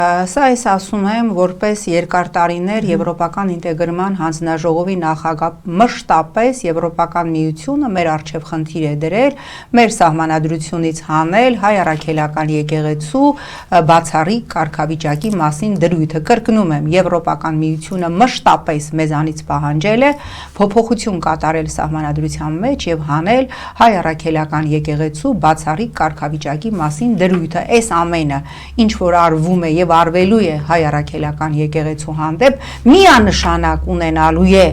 Սա ես ասում եմ, որպես երկար տարիներ Եվրոպական ինտեգրման հանձնաժողովի նախագահ մշտապես Եվրոպական միությունը մեր առջև խնդիր է դրել, մեր սահմանադրությունից հանել հայ առաքելական եկեղեցու բացառիկ կարգավիճակի մասին դրույթը։ Կրկնում եմ, Եվրոպական միությունը մշտապես մեզանից պահանջել է փոփոխություն կատարել սահմանադրության մեջ եւ հանել հայ առաքելական եկեղեցու բացառիկ կարգավիճակի մասին դրույթը։ Այս ամենը, ինչ որ արվում է եւ արվելու է հայ առաքելական եկեղեցու հանդեպ, միանշանակ ունենալու է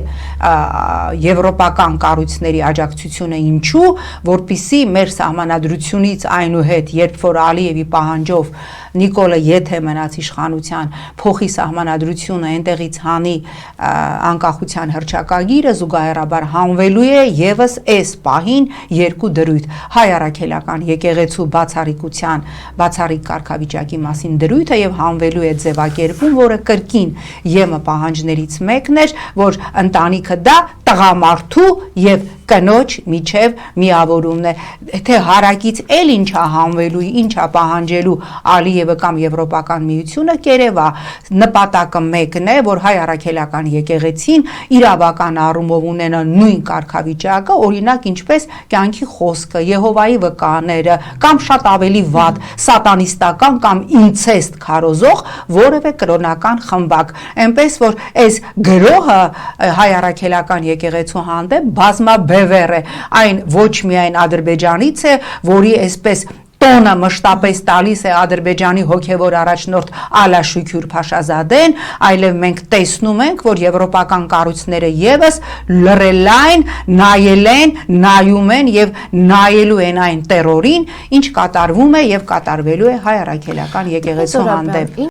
եվրոպական կառույցների աջակցությունը, ինչու, որպիսի մեր սահմանադրությունից այնուհետ, երբ որ Ալիևի պահանջով Նիկոլը եթե մնաց իշխանության, փոխի սահմանադրությունը այնտեղից հանի անկախության հռչակագիրը, զուգահեռաբար հանվելու է եւս այս պահին երկու դրույթ՝ հայ առաքելական եկեղեցու բացառիկության բացառիկ կարգավիճակի մասին դրույթը եւ հանվելու է ձևակերպում, որը կրկին ԵՄ պահանջներից մեկն էր, որ ընտանիքը դա տղամարդու եւ կնոջ միջև միավորումն է, թե հարակից էլ ինչա հանվելու, ինչա պահանջելու Ալիևը կամ Եվրոպական միությունը, կերևա նպատակը մեկն է, որ հայ առաքելական եկեղեցին իրավական առումով ունենա նույն կարգավիճակը, օրինակ ինչպես կյանքի խոսքը, Եհովայի վկաները կամ շատ ավելի վատ սատանիստական կամ ինցեստ քարոզող որևէ կրոնական խմբակ, այնպես որ այս գրոհը հայ առաքելական եկեղեցու հանդեպ բազմաբևեռ է, այն ոչ միայն Ադրբեջանից է, որի այսպես տոնը մշտապես տալիս է Ադրբեջանի հոգևոր առաջնորդ Ալա Շուքյուր Փաշազադեն, այլև մենք տեսնում ենք, որ եվրոպական կառույցները եւս լռել են, նայել են, նայում են եւ նայելու են այն տերորին, ինչ կատարվում է եւ կատարվելու է հայ առաքելական եկեղեցու հանդեպ։